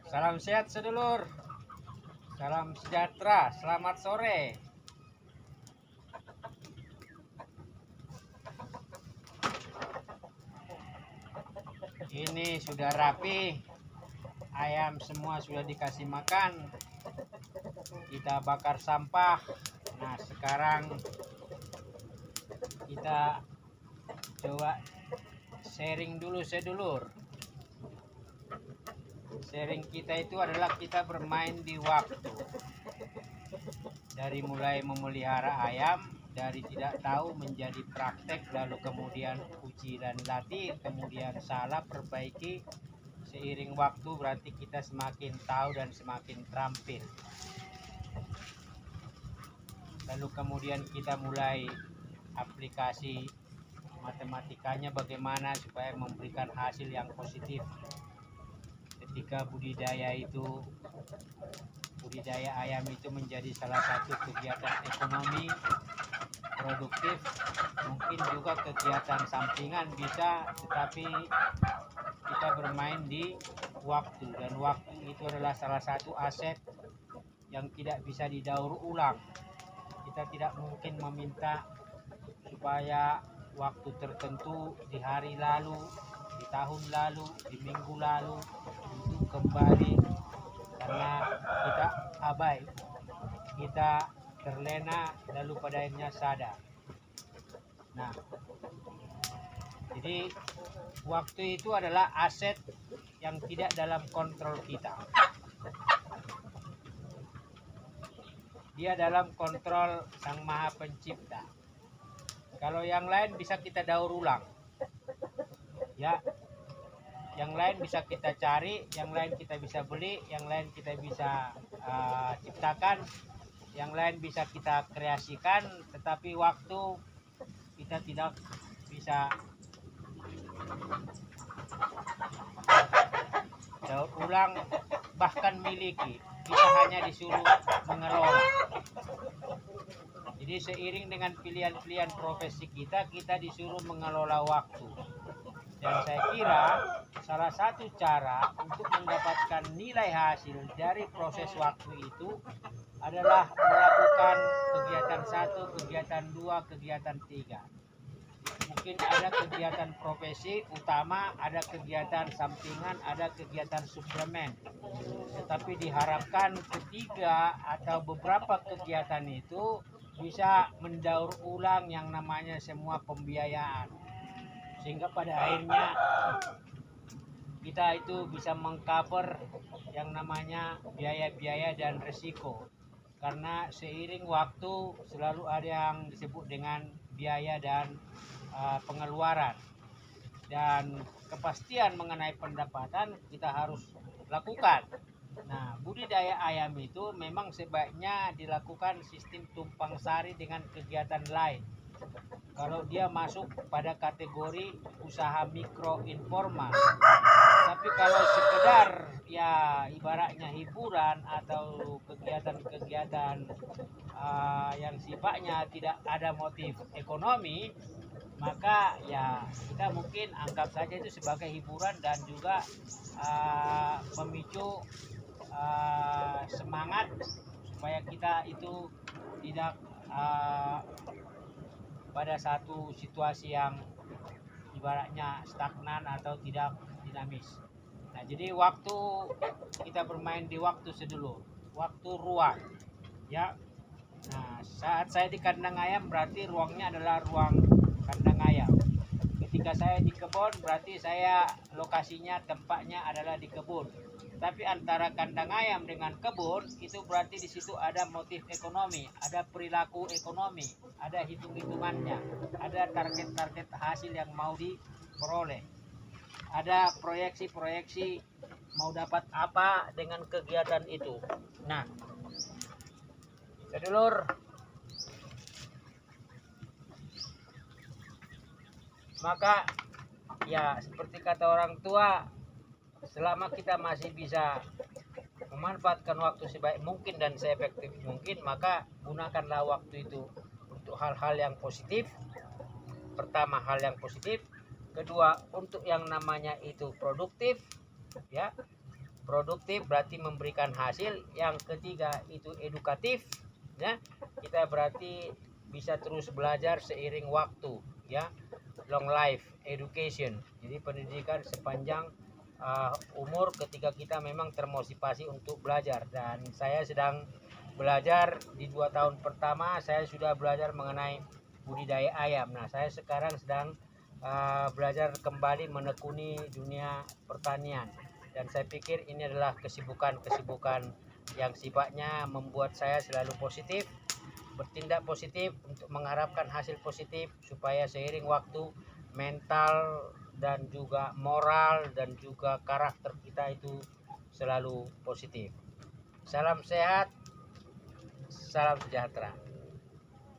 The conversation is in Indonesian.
Salam sehat sedulur, salam sejahtera, selamat sore. Ini sudah rapi, ayam semua sudah dikasih makan. Kita bakar sampah. Nah, sekarang kita coba sharing dulu sedulur. Sharing kita itu adalah kita bermain di waktu. Dari mulai memelihara ayam, dari tidak tahu menjadi praktek, lalu kemudian uji dan latih, kemudian salah perbaiki. Seiring waktu berarti kita semakin tahu dan semakin terampil. Lalu kemudian kita mulai aplikasi matematikanya bagaimana supaya memberikan hasil yang positif. Ketika budidaya ayam itu menjadi salah satu kegiatan ekonomi produktif, mungkin juga kegiatan sampingan bisa, tetapi kita bermain di waktu, dan waktu itu adalah salah satu aset yang tidak bisa didaur ulang. Kita tidak mungkin meminta supaya waktu tertentu di hari lalu, di tahun lalu, di minggu lalu itu kembali, karena kita abai, kita terlena, lalu pada akhirnya sadar. Nah, jadi waktu itu adalah aset yang tidak dalam kontrol kita. Dia dalam kontrol Sang Maha Pencipta. Kalau yang lain bisa kita daur ulang, ya, yang lain bisa kita cari, yang lain kita bisa beli, yang lain kita bisa ciptakan, yang lain bisa kita kreasikan, tetapi waktu kita tidak bisa daur ulang, bahkan miliki. Kita hanya disuruh mengelola. Jadi seiring dengan pilihan-pilihan profesi kita disuruh mengelola waktu. Dan saya kira salah satu cara untuk mendapatkan nilai hasil dari proses waktu itu adalah melakukan kegiatan 1, kegiatan 2, kegiatan 3. Mungkin ada kegiatan profesi utama, ada kegiatan sampingan, ada kegiatan suplemen. Tetapi diharapkan ketiga atau beberapa kegiatan itu bisa mendaur ulang yang namanya semua pembiayaan. Sehingga pada akhirnya kita itu bisa mengcover yang namanya biaya-biaya dan resiko. Karena seiring waktu selalu ada yang disebut dengan biaya dan pengeluaran, dan kepastian mengenai pendapatan kita harus lakukan. Nah, budidaya ayam itu memang sebaiknya dilakukan sistem tumpang sari dengan kegiatan lain. Kalau dia masuk pada kategori usaha mikro informal. Tapi kalau sekedar ya ibaratnya hiburan atau kegiatan-kegiatan yang sifatnya tidak ada motif ekonomi, maka ya kita mungkin anggap saja itu sebagai hiburan dan juga memicu semangat supaya kita itu tidak pada satu situasi yang ibaratnya stagnan atau tidak dinamis. Nah, jadi waktu kita bermain di waktu sedulur, waktu ruang, ya. Nah, saat saya di kandang ayam berarti ruangnya adalah ruang kandang ayam. Ketika saya di kebun berarti saya lokasinya, tempatnya adalah di kebun. Tapi antara kandang ayam dengan kebun itu berarti di situ ada motif ekonomi, ada perilaku ekonomi, ada hitung-hitungannya, ada target-target hasil yang mau diperoleh, ada proyeksi-proyeksi mau dapat apa dengan kegiatan itu. Nah, sedulur, maka ya seperti kata orang tua, selama kita masih bisa memanfaatkan waktu sebaik mungkin dan seefektif mungkin, maka gunakanlah waktu itu untuk hal-hal yang positif. Pertama, hal yang positif. Kedua, untuk yang namanya itu produktif, ya. produktif berarti memberikan hasil. Yang ketiga itu edukatif, ya. Kita berarti bisa terus belajar seiring waktu, ya. Long life education. Jadi pendidikan sepanjang umur ketika kita memang termotivasi untuk belajar. Dan saya sedang belajar di 2 tahun pertama, saya sudah belajar mengenai budidaya ayam. Nah, saya sekarang sedang belajar kembali menekuni dunia pertanian, dan saya pikir ini adalah kesibukan yang sifatnya membuat saya selalu positif, bertindak positif untuk mengharapkan hasil positif, supaya seiring waktu mental dan juga moral dan juga karakter kita itu selalu positif. Salam sehat, salam sejahtera.